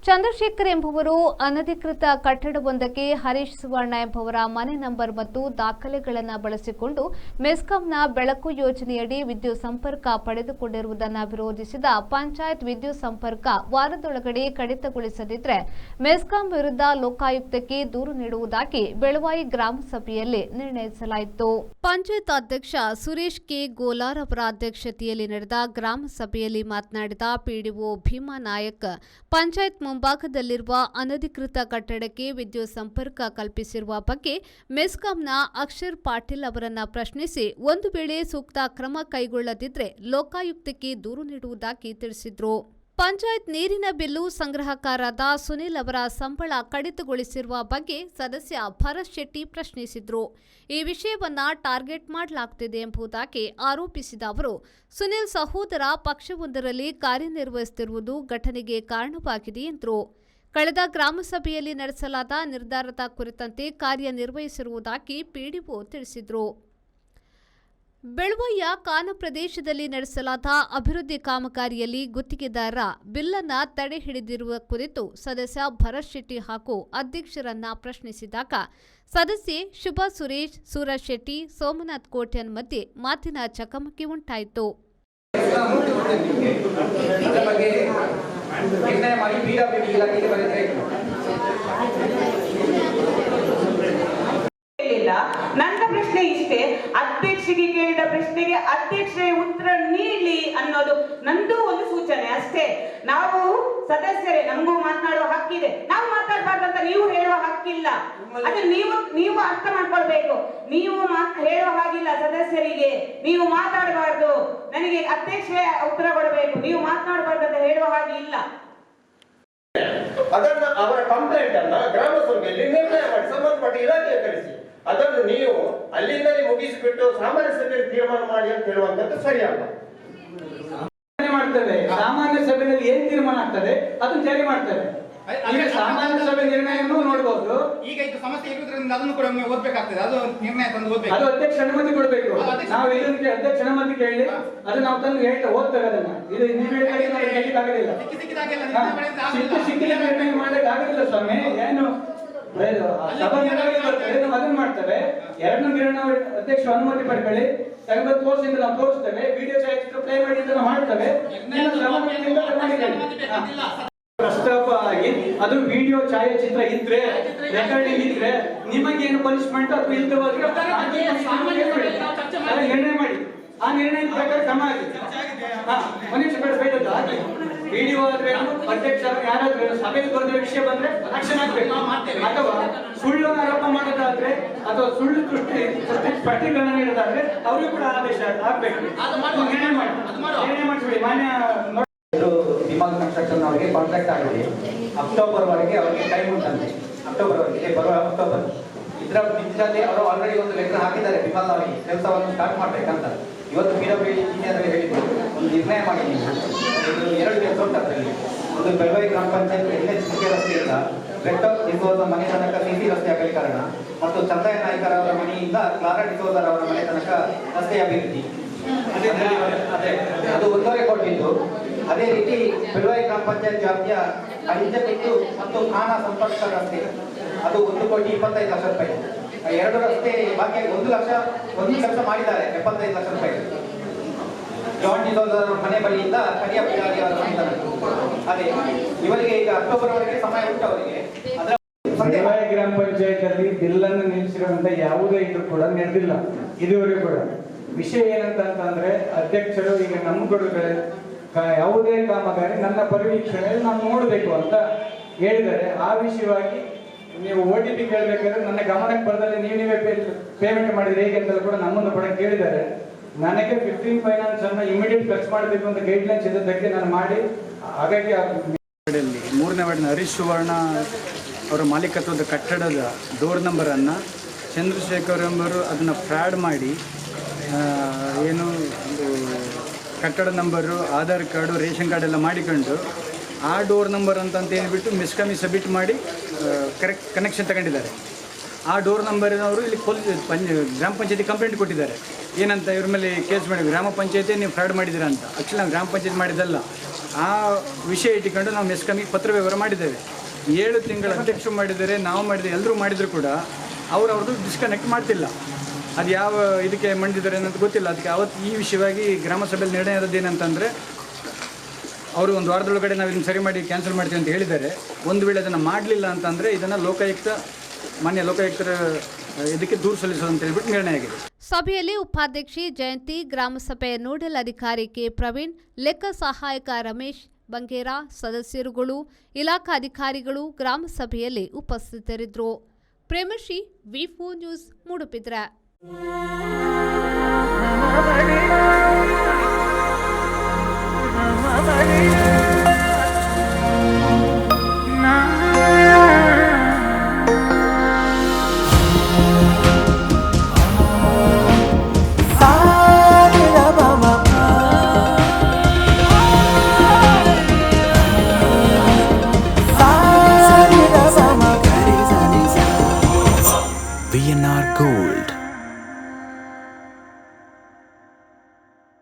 ಚಂದ್ರಶೇಖರ್ ಎಂಬುವರು ಅನಧಿಕೃತ ಕಟ್ಟಡವೊಂದಕ್ಕೆ ಹರೀಶ್ ಸುವರ್ಣ ಎಂಬುವರ ಮನೆ ನಂಬರ್ ಮತ್ತು ದಾಖಲೆಗಳನ್ನು ಬಳಸಿಕೊಂಡು ಮೆಸ್ಕಾಂನ ಬೆಳಕು ಯೋಜನೆಯಡಿ ವಿದ್ಯುತ್ ಸಂಪರ್ಕ ಪಡೆದುಕೊಂಡಿರುವುದನ್ನು ವಿರೋಧಿಸಿದ ಪಂಚಾಯತ್ ವಿದ್ಯುತ್ ಸಂಪರ್ಕ ವಾರದೊಳಗಡೆ ಕಡಿತಗೊಳಿಸದಿದ್ದರೆ ಮೆಸ್ಕಾಂ ವಿರುದ್ಧ ಲೋಕಾಯುಕ್ತಕ್ಕೆ ದೂರು ನೀಡುವುದಾಗಿ ಬೆಳವಾಯಿ ಗ್ರಾಮ ಸಭೆಯಲ್ಲಿ ನಿರ್ಣಯಿಸಲಾಯಿತು. ಪಂಚಾಯತ್ ಅಧ್ಯಕ್ಷ ಸುರೇಶ್ ಕೆ ಗೋಲಾರ್ ಅವರ ಅಧ್ಯಕ್ಷತೆಯಲ್ಲಿ ನಡೆದ ಗ್ರಾಮ ಸಭೆಯಲ್ಲಿ ಮಾತನಾಡಿದ ಪಿಡಿಒ ಭೀಮಾ ನಾಯಕ್, ಪಂಚಾಯತ್ ಮುಂಭಾಗದಲ್ಲಿರುವ ಅನಧಿಕೃತ ಕಟ್ಟಡಕ್ಕೆ ವಿದ್ಯುತ್ ಸಂಪರ್ಕ ಕಲ್ಪಿಸಿರುವ ಬಗ್ಗೆ ಮೆಸ್ಕಾಂನ ಅಕ್ಷರ್ ಪಾಟೀಲ್ ಅವರನ್ನ ಪ್ರಶ್ನಿಸಿ ಒಂದು ವೇಳೆ ಸೂಕ್ತ ಕ್ರಮ ಕೈಗೊಳ್ಳದಿದ್ದರೆ ಲೋಕಾಯುಕ್ತಕ್ಕೆ ದೂರು ನೀಡುವುದಾಗಿ ತಿಳಿಸಿದರು. ಪಂಚಾಯತ್ ನೀರಿನ ಬಿಲ್ಲು ಸಂಗ್ರಹಕಾರರಾದ ಸುನಿಲ್ ಅವರ ಸಂಬಳ ಕಡಿತಗೊಳಿಸಿರುವ ಬಗ್ಗೆ ಸದಸ್ಯ ಭರತ್ ಶೆಟ್ಟಿ ಪ್ರಶ್ನಿಸಿದರು. ಈ ವಿಷಯವನ್ನ ಟಾರ್ಗೆಟ್ ಮಾಡಲಾಗುತ್ತಿದೆ ಎಂಬುದಾಗಿ ಆರೋಪಿಸಿದ ಅವರು, ಸುನಿಲ್ ಸಹೋದರ ಪಕ್ಷವೊಂದರಲ್ಲಿ ಕಾರ್ಯನಿರ್ವಹಿಸುತ್ತಿರುವುದು ಘಟನೆಗೆ ಕಾರಣವಾಗಿದೆ ಎಂದರು. ಕಳೆದ ಗ್ರಾಮ ಸಭೆಯಲ್ಲಿ ನಡೆಸಲಾದ ನಿರ್ಧಾರದ ಕುರಿತಂತೆ ಕಾರ್ಯನಿರ್ವಹಿಸಿರುವುದಾಗಿ ಪಿಡಿಒ ತಿಳಿಸಿದರು. ಬೆಳವಯ್ಯ ಕಾನ ಪ್ರದೇಶದಲ್ಲಿ ನಡೆಸಲಾದ ಅಭಿವೃದ್ಧಿ ಕಾಮಗಾರಿಯಲ್ಲಿ ಗುತ್ತಿಗೆದಾರರ ಬಿಲ್ಲನ್ನು ತಡೆ ಹಿಡಿದಿರುವ ಕುರಿತು ಸದಸ್ಯ ಭರತ್ ಶೆಟ್ಟಿ ಹಾಗೂ ಅಧ್ಯಕ್ಷರನ್ನ ಪ್ರಶ್ನಿಸಿದಾಗ ಸದಸ್ಯೆ ಶುಭಾ ಸುರೇಶ್, ಸೂರಜ್ ಶೆಟ್ಟಿ, ಸೋಮನಾಥ್ ಕೋಟ್ಯನ್ ಮಧ್ಯೆ ಮಾತಿನ ಚಕಮಕಿ ಉಂಟಾಯಿತು. ನನ್ನ ಪ್ರಶ್ನೆ ಇಷ್ಟೇ, ಅಧ್ಯಕ್ಷರಿಗೆ ಕೇಳಿದ ಪ್ರಶ್ನೆಗೆ ಅಧ್ಯಕ್ಷರೇ ಉತ್ತರ ನೀಡಲಿ ಅನ್ನೋದು ನಂದು ಒಂದು ಸೂಚನೆ ಅಷ್ಟೇ. ನಾವು ಸದಸ್ಯರೇ, ನಮಗೂ ಮಾತನಾಡುವ ಹಕ್ಕಿದೆ, ನಾವು ಮಾತಾಡಬಾರ್ದಂತ ನೀವು ಹೇಳುವ ಹಕ್ಕಿಲ್ಲ. ಅದು ನೀವು ಅರ್ಥ ಮಾಡ್ಕೊಳ್ಬೇಕು. ನೀವು ಹೇಳುವ ಹಾಗಿಲ್ಲ ಸದಸ್ಯರಿಗೆ, ನೀವು ಮಾತಾಡಬಾರ್ದು, ನನಗೆ ಅಧ್ಯಕ್ಷರೇ ಉತ್ತರ ಕೊಡಬೇಕು, ನೀವು ಮಾತನಾಡಬಾರ್ದಂತ ಹೇಳುವ ಹಾಗೆ ಇಲ್ಲ. ಅದನ್ನ ಅವರ ಕಂಪ್ಲೇಂಟ್ ಅನ್ನ ಗ್ರಾಮ ಸಭೆಯಲ್ಲಿ ನಿರ್ಣಯ ಮಾಡಿ ಸಂಬಂಧಪಟ್ಟ ಇಲಾಖೆಗೆ ಕಳಿಸಿ. ಅದನ್ನು ನೀವು ಅಲ್ಲಿಂದಲೇ ಮುಗಿಸಿಬಿಟ್ಟು ಸಾಮಾನ್ಯ ಸಭೆಯಲ್ಲಿ ತೀರ್ಮಾನ ಮಾಡಿ ಅಂತ ಹೇಳುವಂತದ್ದು ಸರಿಯಲ್ಲ. ಮಾಡ್ತೇವೆ ಸಾಮಾನ್ಯ ಸಭೆಯಲ್ಲಿ ಏನ್ ತೀರ್ಮಾನ ಆಗ್ತದೆ ಅದನ್ನು ಜಾರಿ ಮಾಡ್ತೇವೆ. ಈಗ ಸಾಮಾನ್ಯ ಸಭೆ ನಿರ್ಣಯವನ್ನು ನೋಡಬಹುದು. ಈಗ ಇದು ಸಮಸ್ಯೆ ಇರುವುದರಿಂದ ಅದನ್ನು ಕೂಡ ಓದ್ಬೇಕಾಗ್ತದೆ. ಅದು ನಿರ್ಣಯ ತಂದು ಓದ್ಬೇಕು. ಅದು ಅಧ್ಯಕ್ಷ ಅನುಮತಿ ಕೊಡಬೇಕು. ನಾವು ಇದಕ್ಕೆ ಅಧ್ಯಕ್ಷ ಅನುಮತಿ ಕೇಳಿ ಅದು ನಾವು ತಂದು ಹೇಳ್ತಾ ಓದ್ತೇವೆ. ಅದನ್ನ ಇದು ನೀವು ಹೇಳಿದಾಗ ಆಗೋದಿಲ್ಲ, ಸಿಕ್ಕಿದ ನಿರ್ಣಯ ಮಾಡಲಿಕ್ಕೆ ಆಗೋದಿಲ್ಲ ಸ್ವಾಮಿ. ಏನು ಸಭಾ ನಿರ್ಣಯ ಬರ್ತದೆ, ನಾವು ಅದನ್ನ ಮಾಡ್ತೇವೆ. ಎರಡನೇ ನಿರ್ಣಯ ಅಧ್ಯಕ್ಷ ಅನುಮತಿ ಪಡ್ಕೊಳ್ಳಿ, ತೆಗೆದು ತೋರಿಸಿದ್ರೆ ನಾವು ತೋರಿಸ್ತೇವೆ, ವಿಡಿಯೋ ಛಾಯಾಚಿತ್ರ ಪ್ಲೇ ಮಾಡಿ ಅಂತ ನಾವು ಮಾಡ್ತೇವೆ. ಪ್ರಸ್ತಾಪ ಆಗಿ ಅದು ವಿಡಿಯೋ ಛಾಯಾಚಿತ್ರ ಇದ್ರೆ, ರೆಕಾರ್ಡಿಂಗ್ ಇದ್ರೆ ನಿಮಗೇನು ಪನಿಷ್ಮೆಂಟ್ ಅಥವಾ ಇಲ್ಲದವಾಗ ನಿರ್ಣಯ ಮಾಡಿ. ಆ ನಿರ್ಣಯ ಪ್ರಕಾರ ಕ್ರಮ ಆಗಿದೆ. ಮನುಷ್ಯ ಬೇಡದ್ದು ಹಾಗೆ ವಿಡಿಯೋ ಆದ್ರೆ ಅಧ್ಯಕ್ಷ ಯಾರಾದ್ರೂ ಸಭೆಗೆ ಬಂದ ವಿಷಯ ಬಂದ್ರೆ ಆಕ್ಷನ್ ಆಗ್ಬೇಕು. ಅಥವಾ ಸುಳ್ಳು ಆರೋಪ ಮಾಡೋದಾದ್ರೆ ಅಥವಾ ಸುಳ್ಳು ಸ್ಪಷ್ಟೀಕರಣ ನೀಡೋದಾದ್ರೆ ಅವ್ರಿಗೂ ಕೂಡ ಆದೇಶ ಆಗ್ಬೇಕು. ನಿರ್ಣಯ ಮಾಡಿಸ್ಬಿಡಿ. ಮಾನ್ಯ ವಿಮಾನ ಕನ್ಸ್ಟ್ರಕ್ಷನ್ ಅವರಿಗೆ ಕಾಂಟ್ರಾಕ್ಟ್ ಆಗಿದೆ. ಅಕ್ಟೋಬರ್ ವರೆಗೆ ಅವರಿಗೆ ಟೈಮ್ ಉಂಟಂತೆ. ಅಕ್ಟೋಬರ್ ವರೆಗೆ ಬರುವ ಅಕ್ಟೋಬರ್ ಇದರ ಬಿದ್ದಲ್ಲಿ ಅವರು ಆಲ್ರೆಡಿ ಒಂದು ಲೆಟರ್ ಹಾಕಿದ್ದಾರೆ ವಿಮಾನ ಅವರಿಗೆ ಕೆಲಸವನ್ನು ಸ್ಟಾರ್ಟ್ ಮಾಡ್ಬೇಕಂತ. ಇವತ್ತು PWD ಇಂಜಿನಿಯರ್ ಹೇಳಿದ್ರು ಒಂದು ನಿರ್ಣಯ ಮಾಡಿ. ನೀವು 2 ಕೆಲಸ ಉಂಟು ಅದರಲ್ಲಿ. ಒಂದು ಬೆಳವಾಯಿ ಗ್ರಾಮ ಪಂಚಾಯತ್ NH ಮುಖ್ಯ ರಸ್ತೆಯಿಂದ ರೆಡ್ ಡಿಸೋಜ ಮನೆ ತನಕ CC ರಸ್ತೆ ಅಗಲೀಕರಣ ಮತ್ತು ಚಂದಯ್ಯ ನಾಯ್ಕರ ಅವರ ಮನೆಯಿಂದ ಕ್ಲಾರಾ ಡಿಸೋಜರ್ ಅವರ ಮನೆ ತನಕ ರಸ್ತೆ ಅಭಿವೃದ್ಧಿ, ಅದು 1.5 ಕೋಟಿ ಇದ್ದು. ಅದೇ ರೀತಿ ಬೆಳವಾಯಿ ಗ್ರಾಮ ಪಂಚಾಯತ್ ವ್ಯಾಪ್ತಿಯ ಅಂಜಪೆಟ್ಟು ಮತ್ತು ಖಾನಾ ಸಂಪರ್ಕ ರಸ್ತೆ ಅದು 1,25,00,000 ರೂಪಾಯಿ. 2 ರಸ್ತೆ ಬಾಕಿ 1 ಲಕ್ಷ ಕೆಲಸ ಮಾಡಿದ್ದಾರೆ. 75 ಲಕ್ಷ ರೂಪಾಯಿ ಜಾನ್ ಡಿಸೋಜರ್ ಮನೆ ಬಳಿಯಿಂದ ಕರಿಯ ಪಿಲಾರಿ ಅವರ ಮನೆ ತನಕ. ಅದೇ ಇವರಿಗೆ ಈಗ ಅಕ್ಟೋಬರ್ ವರೆಗೆ ಸಮಯ ಉಂಟು ಅವರಿಗೆ. ಬೆಳವಾಯಿ ಗ್ರಾಮ ಪಂಚಾಯತ್ ಅಲ್ಲಿ ಬಿಲ್ ಅನ್ನು ನಿಲ್ಲಿಸಿರುವಂತ ಯಾವುದೇ ಇದ್ರೂ ಕೂಡ ನಡೆದಿಲ್ಲ ಇದುವರೆಗೂ ಕೂಡ. ವಿಷಯ ಏನಂತಂದ್ರೆ ಅಧ್ಯಕ್ಷರು ಈಗ ನಮ್ಮ ಕೊಡುಗಡೆ ಯಾವುದೇ ಕಾಮಗಾರಿ ನನ್ನ ಪರಿವೀಕ್ಷಣೆಯಲ್ಲಿ ನಾನು ನೋಡಬೇಕು ಅಂತ ಹೇಳಿದ್ದಾರೆ. ಆ ವಿಷಯವಾಗಿ ನೀವು OTP ಕೇಳಬೇಕಾದ್ರೆ ನನ್ನ ಗಮನಕ್ಕೆ ಬರದಲ್ಲಿ ನೀವೇ ಪೇಮೆಂಟ್ ಮಾಡಿದ್ರೆ ಹೇಗೆ ಅಂತ ಕೂಡ ನಮ್ಮನ್ನು ಕೂಡ ಕೇಳಿದ್ದಾರೆ. ನನಗೆ 15 ಫೈನಾನ್ಸ್ ಅನ್ನು ಇಮಿಡಿಯೇಟ್ ಖರ್ಚು ಮಾಡಬೇಕು ಅಂತ ಗೈಡ್ಲೈನ್ಸ್ ಇದ್ದದ್ದಕ್ಕೆ ನಾನು ಮಾಡಿ. ಹಾಗಾಗಿ 3ನೇ ವಾರ್ಡಿನ ಹರೀಶ್ ಸುವರ್ಣ ಅವರ ಮಾಲೀಕತ್ವದ ಕಟ್ಟಡದ ಡೋರ್ ನಂಬರನ್ನು ಚಂದ್ರಶೇಖರ್ ಎಂಬರು ಅದನ್ನು ಫ್ರಾಡ್ ಮಾಡಿ ಏನು ಕಟ್ಟಡ number, Aadhaar card, ration card ಎಲ್ಲ ಮಾಡಿಕೊಂಡು ಆ ಡೋರ್ ನಂಬರ್ ಅಂತ ಹೇಳಿಬಿಟ್ಟು ಮಿಸ್ಕಮ್ಮಿ ಸಬ್ಮಿಟ್ ಮಾಡಿ ಕರೆಕ್ಟ್ ಕನೆಕ್ಷನ್ ತಗೊಂಡಿದ್ದಾರೆ. ಆ ಡೋರ್ ನಂಬರಿನವರು ಇಲ್ಲಿ ಗ್ರಾಮ ಪಂಚಾಯತಿ ಕಂಪ್ಲೇಂಟ್ ಕೊಟ್ಟಿದ್ದಾರೆ. ಏನಂತ ಇವ್ರ ಮೇಲೆ ಕೇಸ್ ಮಾಡಿ ಗ್ರಾಮ ಪಂಚಾಯತಿ ನೀವು ಫ್ರಾಡ್ ಮಾಡಿದ್ದೀರಾ ಅಂತ. ಆ್ಯಕ್ಚುಲಿ ನಾವು ಗ್ರಾಮ ಪಂಚಾಯತ್ ಮಾಡಿದ್ದಲ್ಲ, ಆ ವಿಷಯ ಇಟ್ಟುಕೊಂಡು ನಾವು ಮೆಸ್ಕಾಮಿಗೆ ಪತ್ರ ವ್ಯವಹಾರ ಮಾಡಿದ್ದೇವೆ. 7 ತಿಂಗಳ ಅಧ್ಯಕ್ಷರು ಮಾಡಿದ್ದಾರೆ, ನಾವು ಮಾಡಿದ್ದೇವೆ, ಎಲ್ಲರೂ ಮಾಡಿದರೂ ಕೂಡ ಅವ್ರದ್ದು ಡಿಸ್ಕನೆಕ್ಟ್ ಮಾಡ್ತಿಲ್ಲ. ಅದು ಯಾವ ಇದಕ್ಕೆ ಮಂಡಿದ್ದಾರೆ ಅನ್ನೋದು ಗೊತ್ತಿಲ್ಲ. ಅದಕ್ಕೆ ಅವತ್ತು ಈ ವಿಷಯವಾಗಿ ಗ್ರಾಮ ಸಭೆಯಲ್ಲಿ ನಿರ್ಣಯ ಆದದ್ದು ಏನಂತಂದರೆ, ಅವರು ಒಂದು ವಾರದೊಳಗಡೆ ನಾವು ಇದನ್ನು ಸರಿ ಮಾಡಿ ಕ್ಯಾನ್ಸಲ್ ಮಾಡ್ತೀವಿ ಅಂತ ಹೇಳಿದ್ದಾರೆ. ಒಂದು ವೇಳೆ ಅದನ್ನು ಮಾಡಲಿಲ್ಲ ಅಂತಂದರೆ ಇದನ್ನು ಮಾನ್ಯ ಲೋಕಾಯುಕ್ತರ ಇದಕ್ಕೆ ದೂರು ಸಲ್ಲಿಸೋದು ಅಂತ ಹೇಳ್ಬಿಟ್ಟು ನಿರ್ಣಯ ಆಗಿದೆ. ಸಭೆಯಲ್ಲಿ ಉಪಾಧ್ಯಕ್ಷೆ ಜಯಂತಿ, ಗ್ರಾಮಸಭೆ ನೋಡಲ್ ಅಧಿಕಾರಿ ಕೆ ಪ್ರವೀಣ್, ಲೆಕ್ಕ ಸಹಾಯಕ ರಮೇಶ್ ಬಂಗೇರ, ಸದಸ್ಯರುಗಳು, ಇಲಾಖಾ ಅಧಿಕಾರಿಗಳು ಗ್ರಾಮ ಸಭೆಯಲ್ಲಿ ಉಪಸ್ಥಿತರಿದ್ದರು. ಪ್ರೇಮಶ್ರೀ, ವಿ4 ನ್ಯೂಸ್, ಮೂಡುಬಿದ್ರೆ. VNR Gold.